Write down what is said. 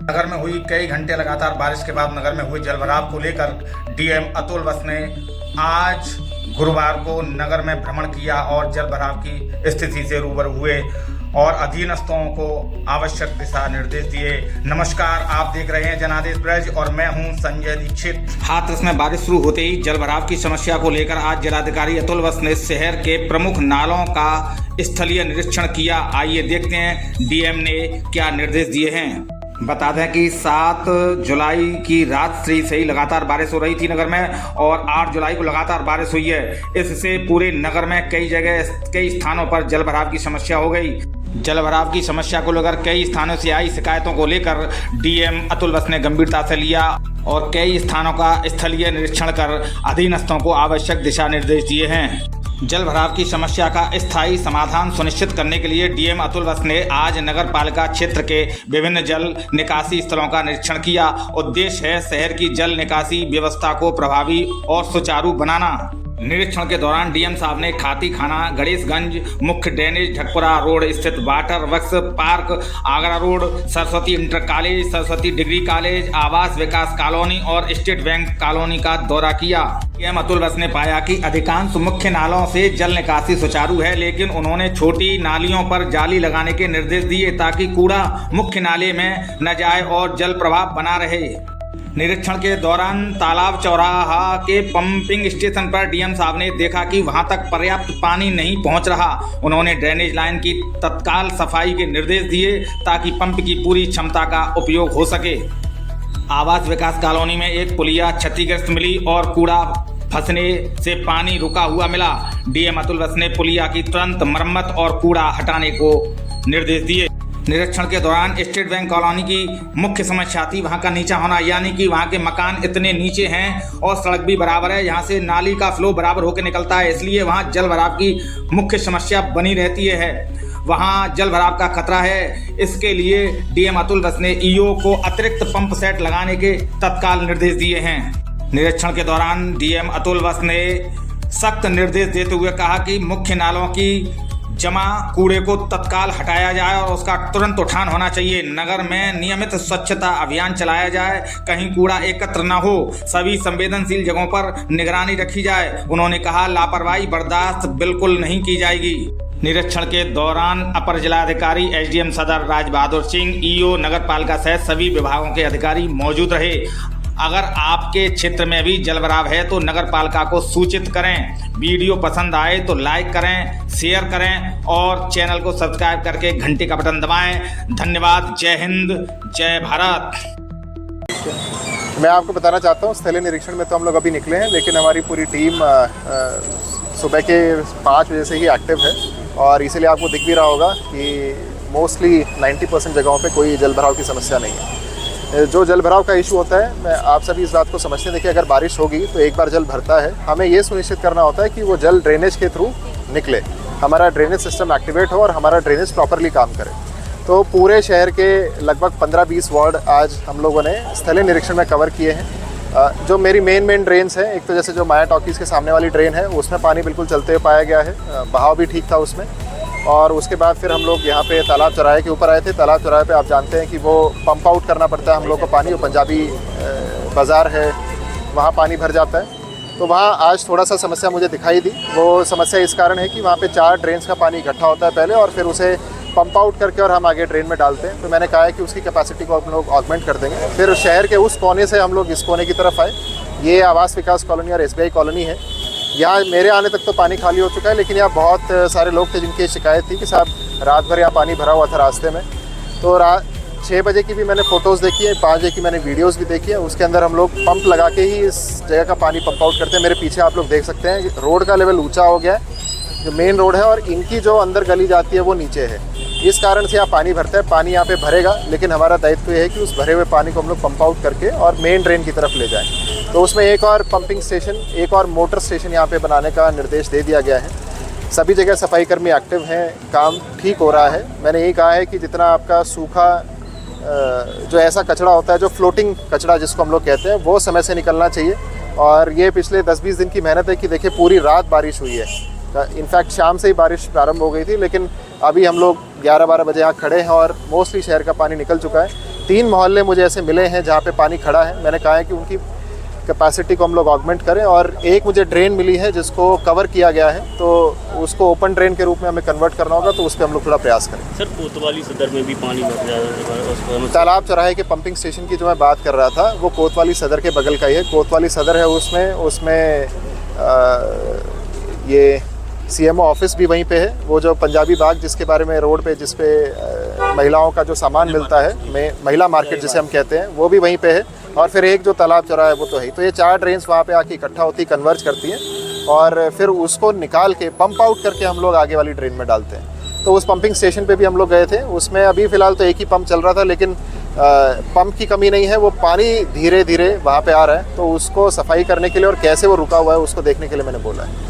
नगर में हुई कई घंटे लगातार बारिश के बाद नगर में हुए जलभराव को लेकर डीएम अतुल वत्स ने आज गुरुवार को नगर में भ्रमण किया और जलभराव की स्थिति से रूबरू हुए और अधीनस्थों को आवश्यक दिशा निर्देश दिए। नमस्कार, आप देख रहे हैं जनादेश ब्रज और मैं हूं संजय दीक्षित। हाथरस में बारिश शुरू होते ही जलभराव की समस्या को लेकर आज जिलाधिकारी अतुल वत्स ने शहर के प्रमुख नालों का स्थलीय निरीक्षण किया। आइए देखते हैं डीएम ने क्या निर्देश दिए हैं। बता दें कि 7 जुलाई की रात से ही लगातार बारिश हो रही थी नगर में और 8 जुलाई को लगातार बारिश हुई है। इससे पूरे नगर में कई स्थानों पर जलभराव की समस्या हो गई। जलभराव की समस्या को लेकर कई स्थानों से आई शिकायतों को लेकर डीएम अतुल वत्स ने गंभीरता से लिया और कई स्थानों का स्थलीय निरीक्षण कर अधीनस्थों को आवश्यक दिशा निर्देश दिए हैं। जलभराव की समस्या का स्थायी समाधान सुनिश्चित करने के लिए डीएम अतुल वत्स ने आज नगर पालिका क्षेत्र के विभिन्न जल निकासी स्थलों का निरीक्षण किया। उद्देश्य है शहर की जल निकासी व्यवस्था को प्रभावी और सुचारू बनाना। निरीक्षण के दौरान डीएम साहब ने खाती खाना, गणेशगंज, मुख्य ड्रेनेज, ढकपुरा रोड स्थित water works park, Agra road, Saraswati inter college, Saraswati degree college, आवास विकास कॉलोनी और स्टेट बैंक कॉलोनी का दौरा किया। डीएम अतुल वत्स ने पाया कि अधिकांश मुख्य नालों से जल निकासी सुचारू है, लेकिन उन्होंने छोटी नालियों पर जाली लगाने के निर्देश दिए ताकि कूड़ा मुख्य नाले में न जाए और जल प्रवाह बना रहे। निरीक्षण के दौरान तालाब चौराहा के पंपिंग स्टेशन पर डीएम साहब ने देखा कि वहां तक पर्याप्त पानी नहीं पहुंच रहा। उन्होंने ड्रेनेज लाइन की तत्काल सफाई के निर्देश दिए ताकि पंप की पूरी क्षमता का उपयोग हो सके। आवास विकास कॉलोनी में एक पुलिया क्षतिग्रस्त मिली और कूड़ा फंसने से पानी रुका हुआ मिला। डीएम अतुल वत्स ने पुलिया की तुरंत मरम्मत और कूड़ा हटाने को निर्देश दिए। निरीक्षण के दौरान स्टेट बैंक कॉलोनी की मुख्य समस्या थी वहां का नीचा होना, यानी कि वहां के मकान इतने नीचे हैं और सड़क भी बराबर है, यहाँ से नाली का फ्लो बराबर होकर निकलता है, इसलिए वहां जल भराव की मुख्य समस्या बनी रहती है। वहां जल भराव का खतरा है। इसके लिए डीएम अतुल वत्स ने ईओ को अतिरिक्त पंप सेट लगाने के तत्काल निर्देश दिए हैं। निरीक्षण के दौरान डीएम अतुल वत्स ने सख्त निर्देश देते हुए कहा कि मुख्य नालों की जमा कूड़े को तत्काल हटाया जाए और उसका तुरंत उठान होना चाहिए। नगर में नियमित स्वच्छता अभियान चलाया जाए, कहीं कूड़ा एकत्र न हो, सभी संवेदनशील जगहों पर निगरानी रखी जाए। उन्होंने कहा लापरवाही बर्दाश्त बिल्कुल नहीं की जाएगी। निरीक्षण के दौरान अपर जिलाधिकारी एसडीएम सदर राज बहादुर सिंह, ईओ नगर पालिका सहित सभी विभागों के अधिकारी मौजूद रहे। अगर आपके क्षेत्र में भी जलभराव है तो नगर पालिका को सूचित करें। वीडियो पसंद आए तो लाइक करें, शेयर करें और चैनल को सब्सक्राइब करके घंटी का बटन दबाएं। धन्यवाद। जय हिंद, जय भारत। मैं आपको बताना चाहता हूँ, स्थलीय निरीक्षण में तो हम लोग अभी निकले हैं, लेकिन हमारी पूरी टीम सुबह के 5 बजे से ही एक्टिव है और इसीलिए आपको दिख भी रहा होगा कि मोस्टली 90% जगहों पे कोई जलभराव की समस्या नहीं है। जो जल भराव का इशू होता है, मैं आप सभी इस बात को समझते हैं। देखिए, अगर बारिश होगी तो एक बार जल भरता है, हमें ये सुनिश्चित करना होता है कि वो जल ड्रेनेज के थ्रू निकले, हमारा ड्रेनेज सिस्टम एक्टिवेट हो और हमारा ड्रेनेज प्रॉपरली काम करे। तो पूरे शहर के लगभग 15-20 वार्ड आज हम लोगों ने स्थलीय निरीक्षण में कवर किए हैं। जो मेरी मेन ड्रेन्स हैं, एक तो जैसे जो माया टॉकीज़ के सामने वाली ड्रेन है, उसमें पानी बिल्कुल चलते हुए पाया गया है, बहाव भी ठीक था उसमें। और उसके बाद फिर हम लोग यहाँ पे तालाब चौराहे के ऊपर आए थे। तालाब चौराहे पे आप जानते हैं कि वो पंप आउट करना पड़ता है हम लोग को पानी, वो पंजाबी बाज़ार है, वहाँ पानी भर जाता है। तो वहाँ आज थोड़ा सा समस्या मुझे दिखाई दी। वो समस्या इस कारण है कि वहाँ पे 4 ड्रेन्स का पानी इकट्ठा होता है पहले और फिर उसे पंप आउट करके और हम आगे ड्रेन में डालते हैं। तो मैंने कहा है कि उसकी कैपेसिटी को हम लोग ऑगमेंट कर देंगे। फिर शहर के उस कोने से हम लोग इस कोने की तरफ आए। ये आवास विकास कॉलोनी और SBI कॉलोनी है। यहाँ मेरे आने तक तो पानी खाली हो चुका है, लेकिन यहाँ बहुत सारे लोग थे जिनकी शिकायत थी कि साहब रात भर यहाँ पानी भरा हुआ था रास्ते में। तो रात 6 बजे की भी मैंने फ़ोटोज़ देखी है, 5 बजे की मैंने वीडियोज़ भी देखी है। उसके अंदर हम लोग पंप लगा के ही इस जगह का पानी पंप आउट करते हैं। मेरे पीछे आप लोग देख सकते हैं रोड का लेवल ऊँचा हो गया है, जो मेन रोड है, और इनकी जो अंदर गली जाती है वो नीचे है। इस कारण से यहाँ पानी भरता है। पानी यहाँ पे भरेगा, लेकिन हमारा दायित्व ये है कि उस भरे हुए पानी को हम लोग पंप आउट करके और मेन ड्रेन की तरफ ले जाएं। तो उसमें एक और पंपिंग स्टेशन, एक और मोटर स्टेशन यहाँ पे बनाने का निर्देश दे दिया गया है। सभी जगह सफाई कर्मी एक्टिव हैं, काम ठीक हो रहा है। मैंने यही कहा है कि जितना आपका सूखा जो ऐसा कचरा होता है, जो फ्लोटिंग कचरा जिसको हम लोग कहते हैं, वो समय से निकलना चाहिए। और ये पिछले 10-20 दिन की मेहनत है कि देखिए पूरी रात बारिश हुई है। इनफैक्ट शाम से ही बारिश प्रारंभ हो गई थी, लेकिन अभी हम लोग 11-12 बजे यहाँ खड़े हैं और मोस्टली शहर का पानी निकल चुका है। 3 मोहल्ले मुझे ऐसे मिले हैं जहाँ पे पानी खड़ा है। मैंने कहा है कि उनकी कैपेसिटी को हम लोग ऑगमेंट करें, और एक मुझे ड्रेन मिली है जिसको कवर किया गया है, तो उसको ओपन ड्रेन के रूप में हमें कन्वर्ट करना होगा, तो उस पर हम लोग थोड़ा प्रयास करें। सर कोतवाली सदर में भी पानी भर जाता है। तालाब चौराहे के पंपिंग स्टेशन की जो मैं बात कर रहा था वो कोतवाली सदर के बगल का ही है। कोतवाली सदर है, उसमें ये CMO ऑफिस भी वहीं पे है। वो जो पंजाबी बाग जिसके बारे में रोड पे जिस पे महिलाओं का जो सामान मिलता है, महिला मार्केट जिसे हम कहते हैं, वो भी वहीं पे है। और फिर एक जो तालाब चौराहा है वो तो है ही। तो ये 4 ड्रेन्स वहाँ पे आके इकट्ठा होती, कन्वर्ज करती हैं, और फिर उसको निकाल के पंप आउट करके हम लोग आगे वाली ड्रेन में डालते हैं। तो उस पंपिंग स्टेशन पे भी हम लोग गए थे। उसमें अभी फ़िलहाल तो एक ही पंप चल रहा था, लेकिन पंप की कमी नहीं है, वो पानी धीरे धीरे वहाँ पे आ रहा है। तो उसको सफाई करने के लिए और कैसे वो रुका हुआ है उसको देखने के लिए मैंने बोला है।